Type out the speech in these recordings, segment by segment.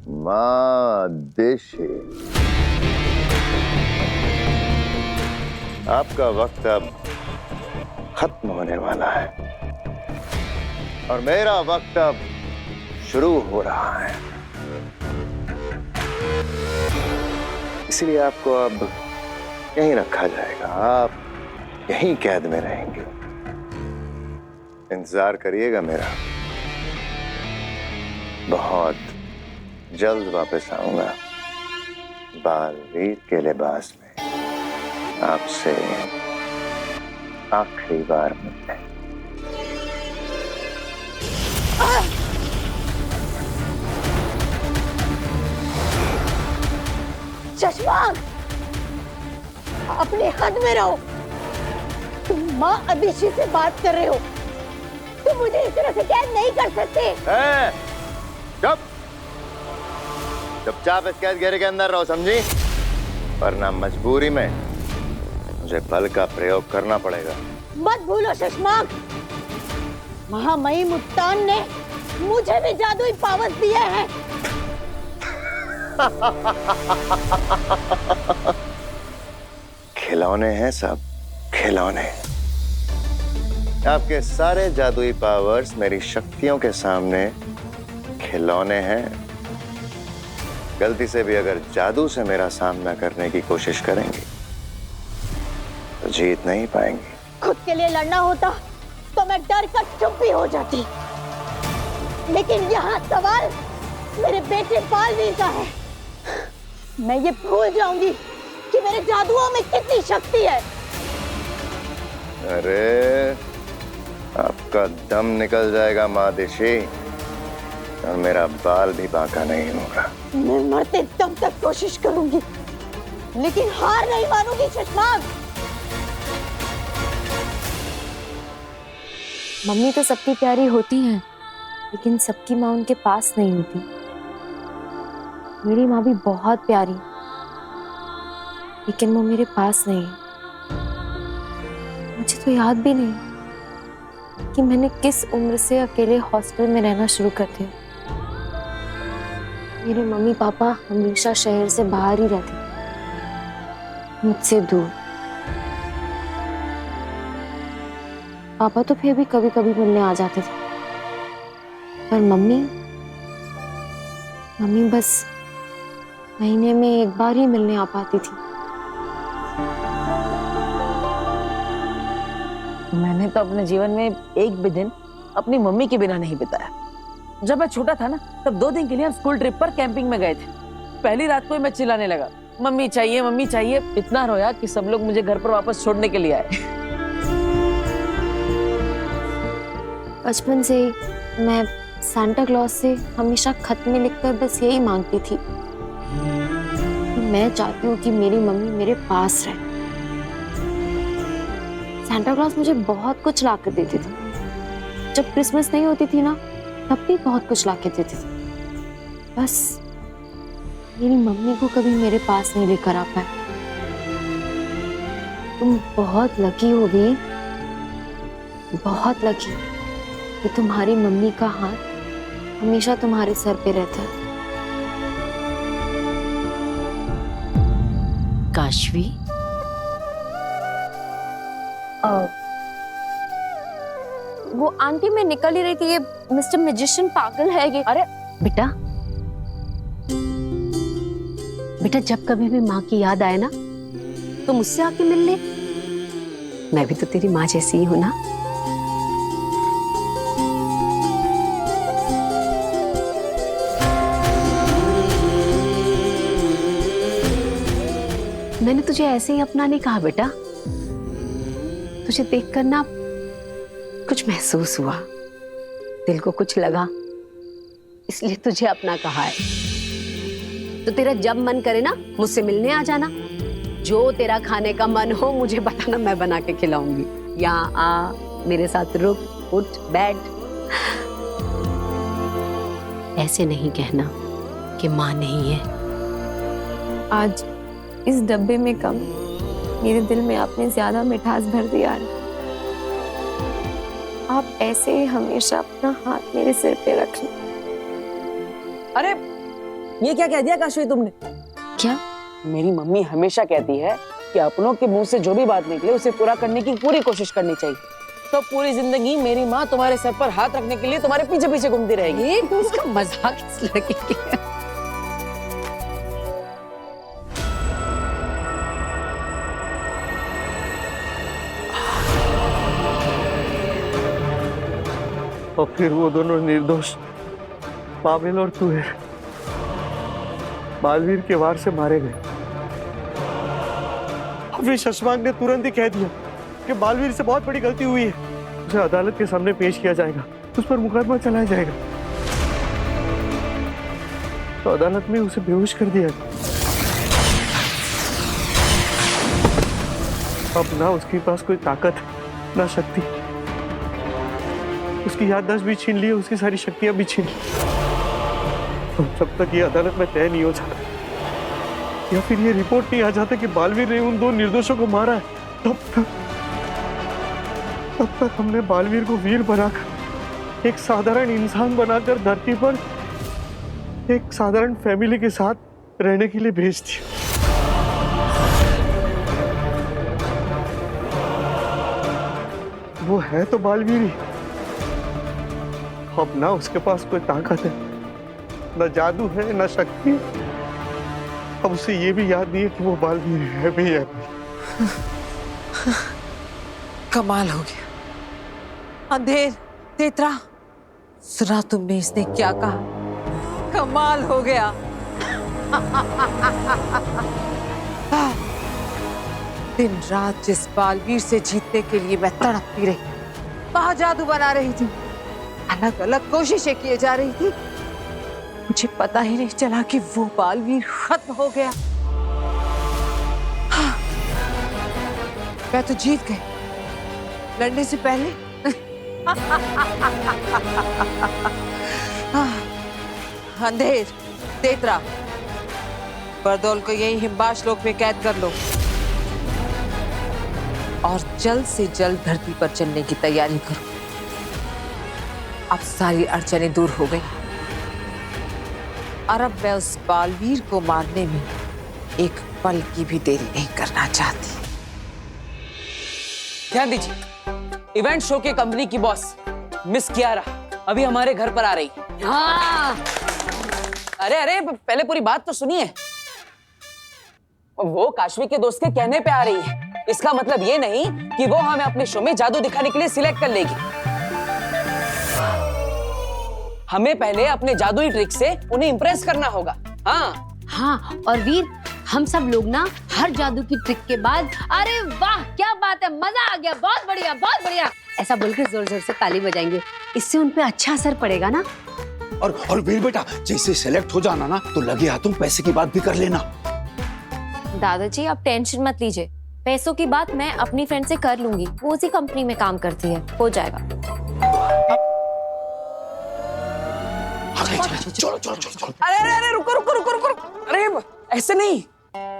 माँ देशी, आपका वक्त अब खत्म होने वाला है और मेरा वक्त अब शुरू हो रहा है। इसलिए आपको अब यहीं रखा जाएगा, आप यहीं कैद में रहेंगे। इंतजार करिएगा मेरा, बहुत जल्द वापस आऊंगा बालवीर के लिबास में, आपसे आखिरी बार मिलने। चश्मा, अपने हद में रहो। तुम माँ अदिति से बात कर रहे हो, तुम मुझे इस तरह से कैद नहीं कर सकते। चुप, चुपचाप इस कैद घेरे के अंदर रहो, समझी? वरना मजबूरी में मुझे बल का प्रयोग करना पड़ेगा। मत भूलो शशमाक, महामहिम मुत्तान ने मुझे भी जादुई पावर्स दिए हैं। खिलौने हैं सब, खिलौने। आपके सारे जादुई पावर्स मेरी शक्तियों के सामने खिलौने हैं। गलती से भी अगर जादू से मेरा सामना करने की कोशिश करेंगे तो जीत नहीं पाएंगे। खुद के लिए लड़ना होता तो मैं डर कर चुप भी हो जाती, लेकिन यहाँ सवाल मेरे बेटे बालवीर का है। मैं ये भूल जाऊंगी कि मेरे जादुओं में कितनी शक्ति है। अरे, आपका दम निकल जाएगा माँ देशी, और मेरा बाल भी बांका नहीं होगा। मैं मरते दम तक कोशिश करूंगी, लेकिन हार नहीं मानूंगी शशमाक। मम्मी तो सबकी प्यारी होती हैं, लेकिन सबकी माँ उनके पास नहीं होती। मेरी माँ भी बहुत प्यारी, लेकिन वो मेरे पास नहीं है। मुझे तो याद भी नहीं कि मैंने किस उम्र से अकेले हॉस्टल में रहना शुरू कर दिया। मेरे मम्मी पापा हमेशा शहर से बाहर ही रहते, मुझसे दूर। पापा तो फिर भी कभी कभी मिलने आ जाते थे, पर मम्मी बस महीने में एक बार ही मिलने आ पाती थी। मैंने तो अपने जीवन में एक भी दिन अपनी मम्मी के बिना नहीं बिताया। जब मैं छोटा था ना, तब 2 दिन के लिए हम स्कूल ट्रिप पर कैंपिंग में गए थे। पहली रात को ही मैं चिल्लाने लगा, मम्मी चाहिए मम्मी चाहिए। इतना रोया कि सब लोग मुझे घर पर वापस छोड़ने के लिए आए। बचपन से मैं सांता क्लॉज से हमेशा खत में लिखकर बस यही मांगती थी कि मैं चाहती हूँ कि मेरी मम्मी मेरे पास रहे। सांता क्लॉज मुझे बहुत कुछ ला कर देती थी। जब क्रिसमस नहीं होती थी ना, तब भी बहुत कुछ ला के देती थी। बस मेरी मम्मी को कभी मेरे पास नहीं लेकर आ पाए। तुम बहुत लकी हो भी, बहुत लकी कि तुम्हारी मम्मी का हाथ हमेशा तुम्हारे सर पे रहता है। काशवी, वो आंटी, मैं निकल ही रही थी, ये मिस्टर मैजिशियन पागल है ये। अरे बेटा, बेटा जब कभी भी माँ की याद आए ना, तो मुझसे आके मिल ले। मैं भी तो तेरी माँ जैसी ही हूं ना। मैंने तुझे ऐसे ही अपना नहीं कहा बेटा, तुझे देखकर ना कुछ महसूस हुआ, दिल को कुछ लगा, इसलिए तुझे अपना कहा है। तो तेरा जब मन करे ना, मुझसे मिलने आ जाना। जो तेरा खाने का मन हो मुझे बताना, मैं बना के खिलाऊंगी। यहाँ आ, मेरे साथ रुक, उठ, बैठ। ऐसे नहीं कहना कि माँ नहीं है। आज इस डब्बे में कम, मेरे दिल में आपने ज्यादा मिठास भर दिया है। आप ऐसे ही हमेशा अपना हाथ मेरे सिर पे रखें। अरे ये क्या कह दिया काशवी तुमने? क्या? मेरी मम्मी हमेशा कहती है कि अपनों के मुंह से जो भी बात निकले उसे पूरा करने की पूरी कोशिश करनी चाहिए। तो पूरी जिंदगी मेरी माँ तुम्हारे सर पर हाथ रखने के लिए तुम्हारे पीछे पीछे घूमती रहेगी। ये उसका मजाक इस लड़के की। और फिर वो दोनों निर्दोष पावेल और तुहेर बालवीर के वार से मारे गए। फिर शशांक ने तुरंत ही कह दिया कि बालवीर से बहुत बड़ी गलती हुई है, उसे अदालत के सामने पेश किया जाएगा, उस पर मुकदमा चलाया जाएगा। तो अदालत में उसे बेहोश कर दिया। अब ना उसके पास कोई ताकत ना शक्ति, उसकी याददाश्त भी छीन ली, उसकी सारी शक्तियां भी छीन ली। जब तक ये अदालत में तय नहीं हो जाता या फिर ये रिपोर्ट नहीं आ जाता कि बालवीर ने उन दो निर्दोषों को मारा है, तब तक हमने बालवीर को वीर बनाकर, एक साधारण इंसान बनाकर धरती पर एक साधारण फैमिली के साथ रहने के लिए भेज दिया। वो है तो बालवीर ही, अब ना उसके पास कोई ताकत है, ना जादू है, ना शक्ति। अब उसे ये भी याद नहीं है कि वो बालवीर है भी है। कमाल हो गया। अंधेर, तेतरा, सुना तुमने इसने क्या कहा? कमाल हो गया। दिन रात जिस बालवीर से जीतने के लिए मैं तड़पती रही, वहां जादू बना रही थी, अलग अलग कोशिशें किए जा रही थी, मुझे पता ही नहीं चला कि वो बालवीर खत्म हो गया। हाँ, मैं तो जीत गई लड़ने से पहले। अंधेर, तेतरा, बरदौल को यही हिमबाश लोक में कैद कर लो और जल्द से जल्द धरती पर चलने की तैयारी करो। अब सारी अड़चनें दूर हो गई और अब मैं उस बालवीर को मारने में एक पल की भी देरी नहीं करना चाहती। ध्यान दीजिए, इवेंट शो के कंपनी की बॉस मिस कियारा अभी हमारे घर पर आ रही। हाँ। अरे अरे पहले पूरी बात तो सुनिए। वो काशवी के दोस्त के कहने पे आ रही है, इसका मतलब ये नहीं कि वो हमें अपने शो में जादू दिखाने के लिए सिलेक्ट कर लेगी। हमें पहले अपने जादुई ट्रिक से उन्हें इंप्रेस करना होगा। हाँ हाँ, और वीर, हम सब लोग ना हर जादू की ट्रिक के बाद अरे वाह क्या बात है, मजा आ गया, बहुत बढ़िया बहुत बढ़िया, ऐसा बोलकर जोर जोर से ताली बजाएंगे। इससे उन पे अच्छा असर पड़ेगा ना। और वीर बेटा, जैसे सेलेक्ट हो जाना ना तो लगे हाथों पैसे की बात भी कर लेना। दादाजी आप टेंशन मत लीजिए, पैसों की बात मैं अपनी फ्रेंड से कर लूंगी, वो उसी कंपनी में काम करती है, हो जाएगा। चलो चलो चलो चलो। अरे अरे अरे रुको रुको रुको रुको, अरे ऐसे नहीं,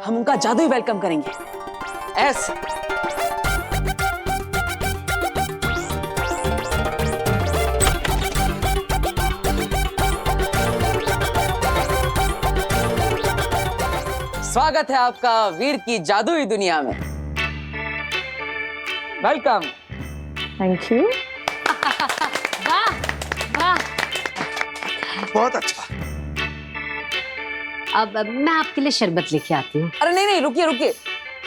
हम उनका जादुई वेलकम करेंगे ऐसे। स्वागत है आपका वीर की जादुई दुनिया में। वेलकम। Thank you. वाह वाह। बहुत अच्छा। अब मैं आपके लिए शरबत लेके आती हूँ। अरे नहीं नहीं रुकिए रुकिए,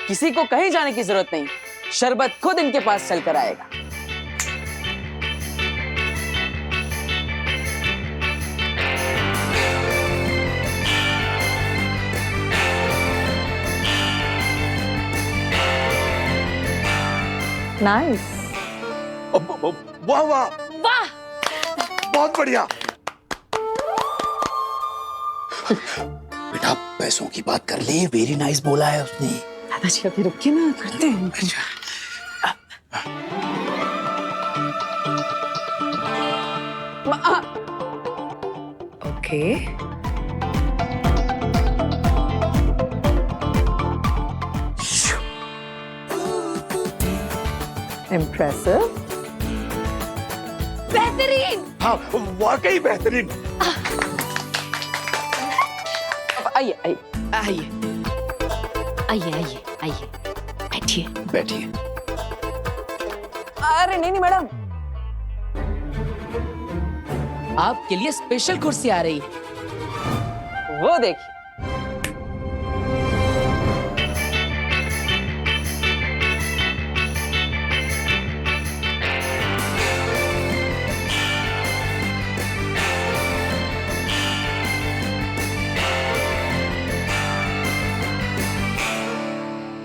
किसी को कहीं जाने की जरूरत नहीं, शरबत खुद इनके पास चल कर आएगा। नाइस। वाह वाह वाह, बहुत बढ़िया। बेटा पैसों की बात कर ले, वेरी नाइस बोला है उसने। दादाजी अभी रुकिए ना, करते हैं। Okay, impressive. बेहतरीन। हाँ वाकई बेहतरीन। आइए आइए आइए। आइए आइए आइए, बैठिए। बैठिए। अरे नहीं नहीं मैडम, आपके लिए स्पेशल कुर्सी आ रही है। वो देखिए।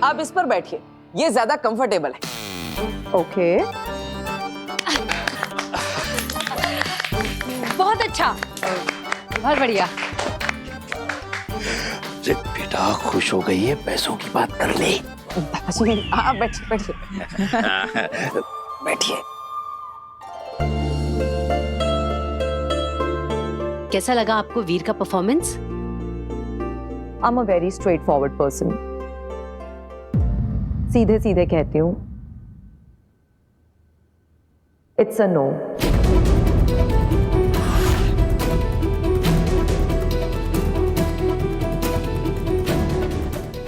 आप इस पर बैठिए, ये ज्यादा कंफर्टेबल है। ओके। बहुत अच्छा, बहुत बढ़िया। अरे बेटा खुश हो गई है, पैसों की बात कर ले। दादाजी आप बैठिए बैठिए। बैठिए। कैसा लगा आपको वीर का performance? I'm a very straightforward person. सीधे सीधे कहती हूँ, It's a no.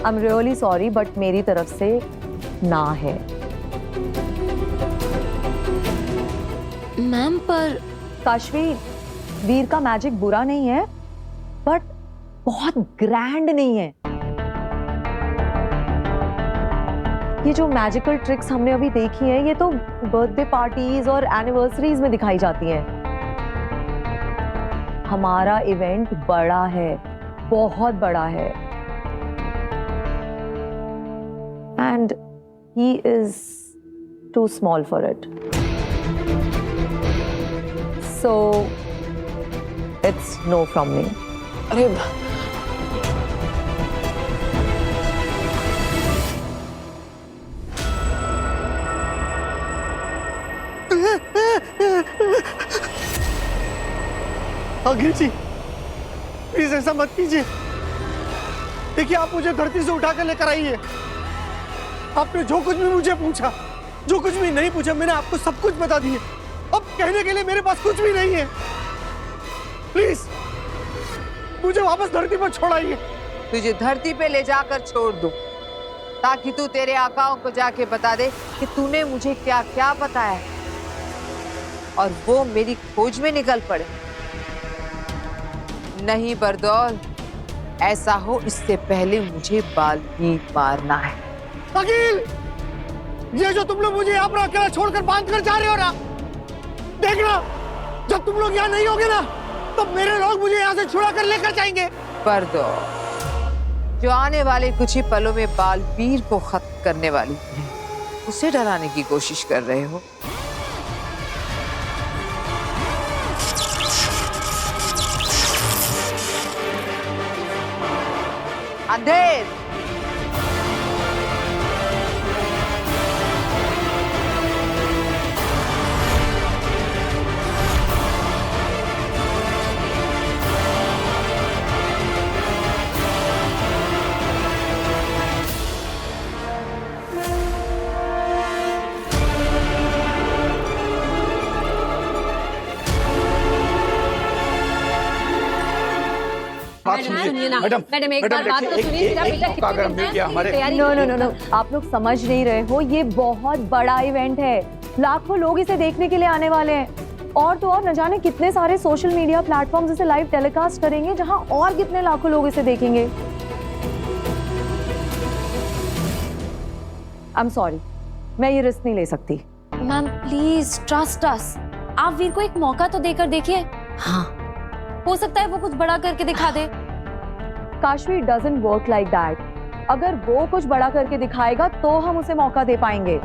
I'm really sorry, but मेरी तरफ से ना है। मैम पर काशवी, वीर का मैजिक बुरा नहीं है, बट बहुत ग्रैंड नहीं है। ये जो मैजिकल ट्रिक्स हमने अभी देखी हैं, ये तो बर्थडे पार्टीज और एनिवर्सरीज में दिखाई जाती हैं। हमारा इवेंट बड़ा है, बहुत बड़ा है, and he is too small for it. So it's no from me. अरे अंग्रेज जी, प्लीज ऐसा मत कीजिए। देखिए, आप मुझे धरती से उठाकर लेकर आई है। आपने जो कुछ भी मुझे पूछा, जो कुछ भी नहीं पूछा, मैंने आपको सब कुछ बता दिया। अब कहने के लिए मेरे पास कुछ भी नहीं है। प्लीज मुझे वापस धरती पर छोड़ाइए। तुझे धरती पे ले जाकर छोड़ दूं, ताकि तू तेरे आकाओं को जाके बता दे कि तूने मुझे क्या क्या बताया, और वो मेरी खोज में निकल पड़े। नहीं बरदौल, ऐसा हो इससे पहले मुझे बाल्मीक मारना है। वकील, ये जो तुम लोग मुझे यहाँ पर अकेला छोड़कर बांध कर जा रहे हो ना, देखना जब तुम लोग यहाँ नहीं होगे ना, तब मेरे लोग मुझे यहाँ से छुड़ा कर लेकर जाएंगे। बरदौल, जो आने वाले कुछ ही पलों में बालवीर को खत्म करने वाली है, उसे डराने की कोशिश कर रहे हो। अंधेर, मैडम एक बार बात तो सुनिए। मेरा बेटा कितने नो नो नो नो, आप लोग समझ नहीं रहे हो, ये बहुत बड़ा इवेंट है। लाखों लोग इसे देखने के लिए आने वाले हैं, और तो और न जाने कितने सारे सोशल मीडिया प्लेटफॉर्म्स इसे लाइव टेलीकास्ट करेंगे, जहां और कितने लाखों लोग इसे देखेंगे। आई एम सॉरी, मैं ये रिस्क नहीं ले सकती। Ma'am please trust us. आप वीर को एक मौका तो देकर देखिए। हाँ, हो सकता है वो कुछ बड़ा करके दिखा दे। Kashvi, it doesn't work like that. अगर वो कुछ बड़ा करके दिखाएगा तो हम उसे मौका दे पाएंगे।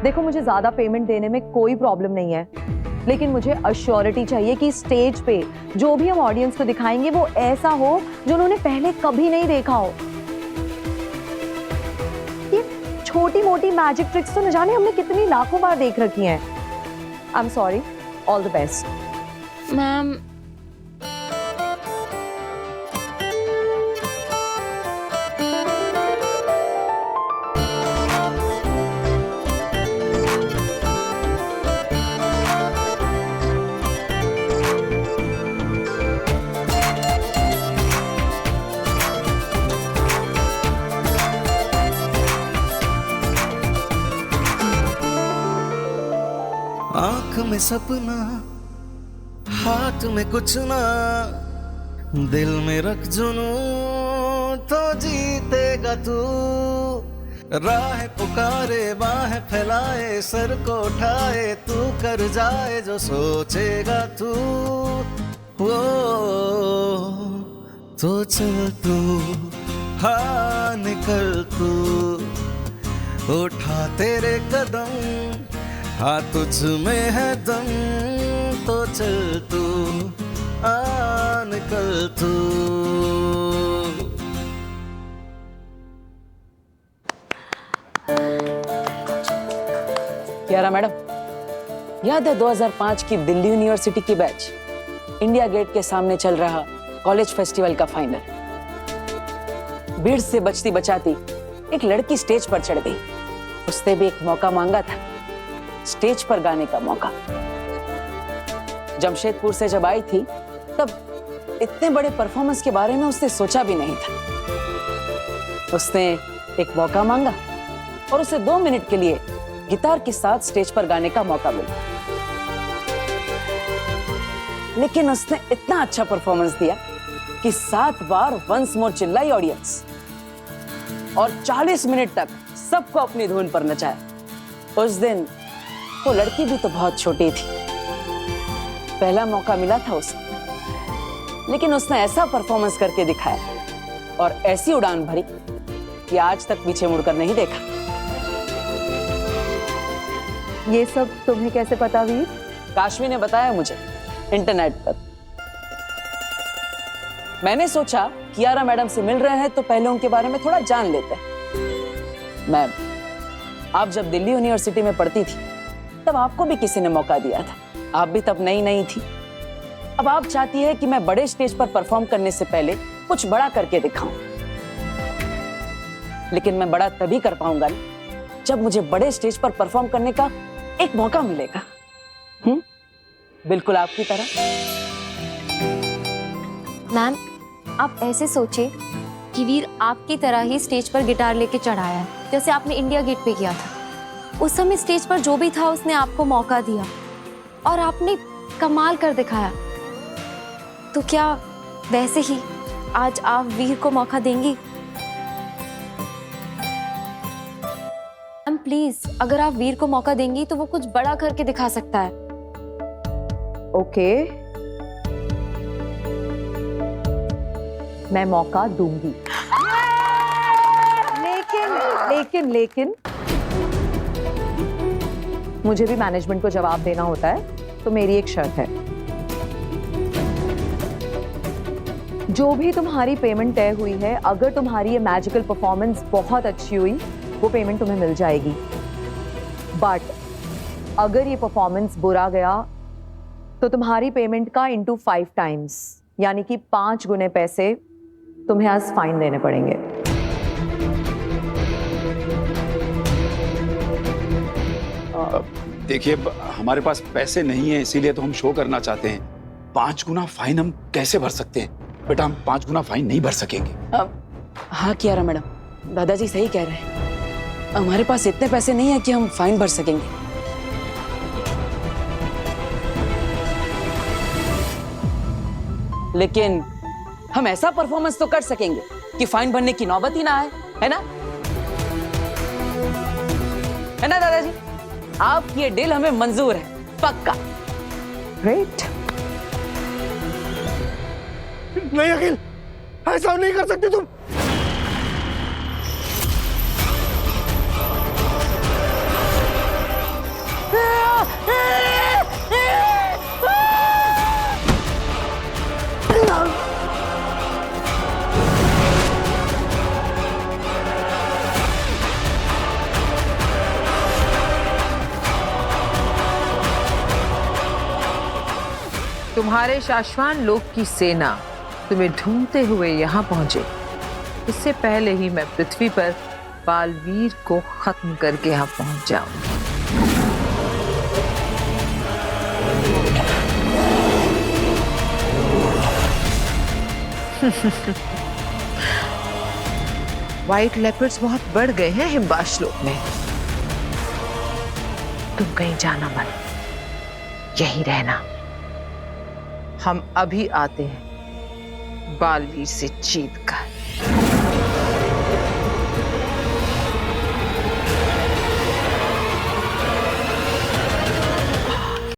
देखो, मुझे ज्यादा पेमेंट देने में कोई प्रॉब्लम नहीं है, लेकिन मुझे अश्योरिटी चाहिए कि स्टेज पे जो भी हम ऑडियंस को दिखाएंगे वो ऐसा हो जो उन्होंने पहले कभी नहीं देखा हो। ये छोटी मोटी मैजिक ट्रिक्स तो न जाने हमने कितनी लाखों बार देख रखी हैं। I am sorry, all the best. Ma'am में सपना, हाथ में कुछ ना, दिल में रख जुनू तो जीतेगा तू। राह पुकारे बाहें फैलाए, सर को उठाए, तू कर जाए जो सोचेगा तू। वो तो चल तू, हाँ निकल तू, उठा तेरे कदम, हाँ तुझ में है दम, तो चल तू, हाँ निकल तू। कियारा मैडम, याद है 2005 की दिल्ली यूनिवर्सिटी की बैच, इंडिया गेट के सामने चल रहा कॉलेज फेस्टिवल का फाइनल। भीड़ से बचती बचाती एक लड़की स्टेज पर चढ़ गई। उसने भी एक मौका मांगा था, स्टेज पर गाने का मौका। जमशेदपुर से जब आई थी तब इतने बड़े परफॉर्मेंस के बारे में उसने सोचा भी नहीं था। उसने एक मौका मांगा और उसे 2 मिनट के लिए गिटार के साथ स्टेज पर गाने का मौका मिला। लेकिन उसने इतना अच्छा परफॉर्मेंस दिया कि 7 बार वंस मोर चिल्लाई ऑडियंस और 40 मिनट तक सबको अपनी धुन पर नचाया। उस दिन वो लड़की भी तो बहुत छोटी थी, पहला मौका मिला था उसे, लेकिन उसने ऐसा परफॉर्मेंस करके दिखाया और ऐसी उड़ान भरी कि आज तक पीछे मुड़कर नहीं देखा। ये सब तुम्हें कैसे पता वीर? काशवी ने बताया मुझे इंटरनेट पर। मैंने सोचा कियारा मैडम से मिल रहे हैं तो पहले उनके बारे में थोड़ा जान लेते हैं। मैम, आप जब दिल्ली यूनिवर्सिटी में पढ़ती थी तब आपको भी किसी ने मौका दिया था, आप भी तब नई नई थी। अब आप चाहती है कि मैं बड़े स्टेज पर परफॉर्म करने से पहले कुछ बड़ा करके दिखाऊं, लेकिन मैं बड़ा तभी कर पाऊंगा जब मुझे बड़े स्टेज पर परफॉर्म करने का एक मौका मिलेगा। बिल्कुल आपकी तरह। मैम, आप ऐसे सोचिए कि वीर आपकी तरह ही स्टेज पर गिटार लेके चढ़ाया है, जैसे आपने इंडिया गेट पे किया था। उस समय स्टेज पर जो भी था उसने आपको मौका दिया और आपने कमाल कर दिखाया। तो क्या वैसे ही आज आप वीर को मौका देंगी? मैम प्लीज, अगर आप वीर को मौका देंगी तो वो कुछ बड़ा करके दिखा सकता है। ओके, मैं मौका दूंगी, लेकिन मुझे भी मैनेजमेंट को जवाब देना होता है, तो मेरी एक शर्त है। जो भी तुम्हारी पेमेंट तय हुई है, अगर तुम्हारी ये मैजिकल परफॉर्मेंस बहुत अच्छी हुई, वो पेमेंट तुम्हें मिल जाएगी। बट अगर ये परफॉर्मेंस बुरा गया तो तुम्हारी पेमेंट का इंटू 5 टाइम्स, यानी कि 5 गुने पैसे तुम्हें आज फाइन देने पड़ेंगे। देखिए, हमारे पास पैसे नहीं है, इसीलिए तो हम शो करना चाहते हैं। 5 गुना फाइन हम कैसे भर सकते हैं? बेटा, हम 5 गुना फाइन नहीं भर सकेंगे। हाँ कियारा मैडम, दादाजी सही कह रहे हैं। हमारे पास इतने पैसे नहीं है कि हम फाइन भर सकेंगे। लेकिन हम ऐसा परफॉर्मेंस तो कर सकेंगे कि फाइन भरने की नौबत ही ना आए, है ना? है ना दादाजी? आपकी ये डील हमें मंजूर है, पक्का। ग्रेट। नहीं अखिल, ऐसा नहीं कर सकती तुम। तुम्हारे शाश्वान लोक की सेना तुम्हें ढूंढते हुए यहाँ पहुंचे, इससे पहले ही मैं पृथ्वी पर बालवीर को खत्म करके यहाँ पहुंच जाऊं। व्हाइट लेपर्ड्स बहुत बढ़ गए हैं हिमवाश लोक में। तुम कहीं जाना मत, यहीं रहना। हम अभी आते हैं बालवीर से जीत कर।